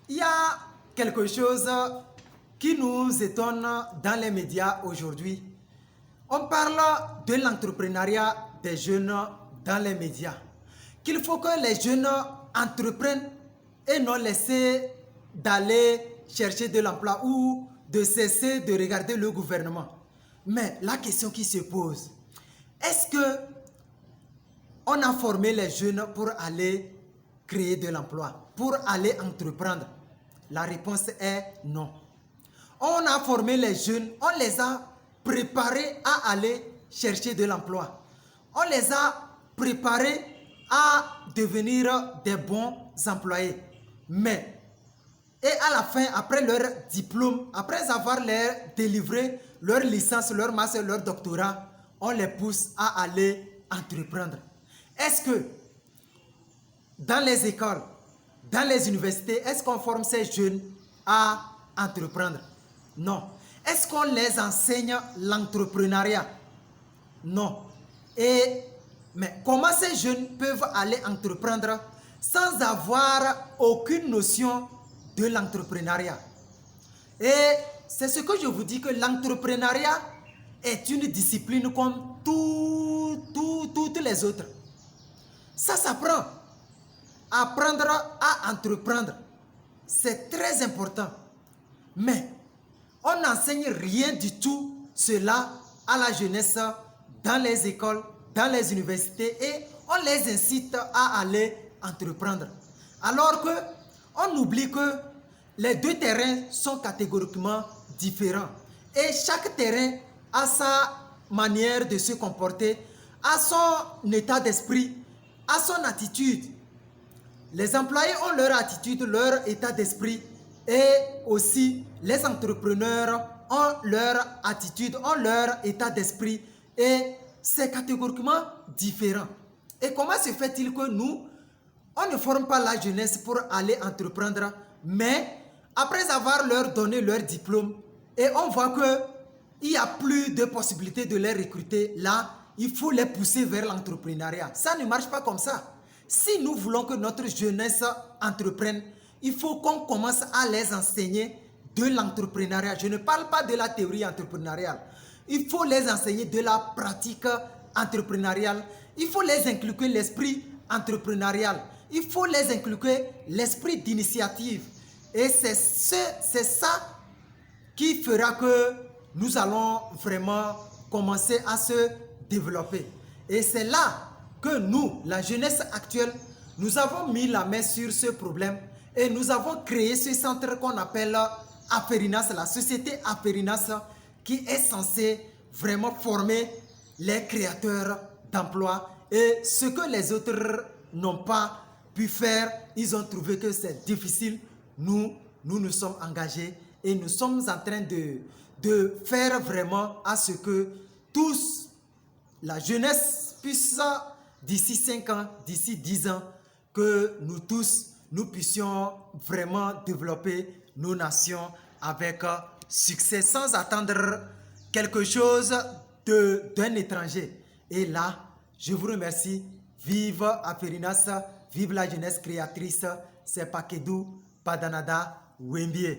Il y a quelque chose qui nous étonne dans les médias aujourd'hui. On parle de l'entrepreneuriat des jeunes dans les médias. Qu'il faut que les jeunes entreprennent et non laisser d'aller chercher de l'emploi ou de cesser de regarder le gouvernement. Mais la question qui se pose, est-ce que on a formé les jeunes pour aller créer de l'emploi, pour aller entreprendre? La réponse est non. On a formé les jeunes, on les a préparés à aller chercher de l'emploi. On les a préparés à devenir des bons employés. Mais, et à la fin, après leur diplôme, après avoir délivré leur licence, leur master, leur doctorat, on les pousse à aller entreprendre. Est-ce que dans les écoles, dans les universités, est-ce qu'on forme ces jeunes à entreprendre? Non. Est-ce qu'on les enseigne l'entrepreneuriat? Non. Mais comment ces jeunes peuvent aller entreprendre sans avoir aucune notion de l'entrepreneuriat? Et c'est ce que je vous dis, que l'entrepreneuriat est une discipline comme toutes les autres. Ça s'apprend. Apprendre à entreprendre, c'est très important. Mais on n'enseigne rien du tout cela à la jeunesse dans les écoles, dans les universités, et on les incite à aller entreprendre. Alors que on oublie que les deux terrains sont catégoriquement différents. Et chaque terrain a sa manière de se comporter, a son état d'esprit, a son attitude. Les employés ont leur attitude, leur état d'esprit, et aussi les entrepreneurs ont leur attitude, ont leur état d'esprit, et c'est catégoriquement différent. Et comment se fait-il que nous, on ne forme pas la jeunesse pour aller entreprendre, mais après avoir leur donné leur diplôme, et on voit qu'il n'y a plus de possibilité de les recruter, là, il faut les pousser vers l'entrepreneuriat. Ça ne marche pas comme ça. Si nous voulons que notre jeunesse entreprenne, il faut qu'on commence à les enseigner de l'entrepreneuriat. Je ne parle pas de la théorie entrepreneuriale. Il faut les enseigner de la pratique entrepreneuriale. Il faut les inculquer l'esprit entrepreneurial. Il faut les inculquer l'esprit d'initiative. Et c'est ça qui fera que nous allons vraiment commencer à se développer. Et c'est là que nous, la jeunesse actuelle, nous avons mis la main sur ce problème et nous avons créé ce centre qu'on appelle Aferinas, la société Aferinas, qui est censée vraiment former les créateurs d'emplois. Et ce que les autres n'ont pas pu faire, ils ont trouvé que c'est difficile. Nous nous sommes engagés et nous sommes en train de faire vraiment à ce que tous, la jeunesse, puisse d'ici 5 ans, d'ici 10 ans, que nous tous, nous puissions vraiment développer nos nations avec succès, sans attendre quelque chose d'un étranger. Et là, je vous remercie. Vive Aferinas, vive la jeunesse créatrice. C'est Pakedou, Padanada, Wembie.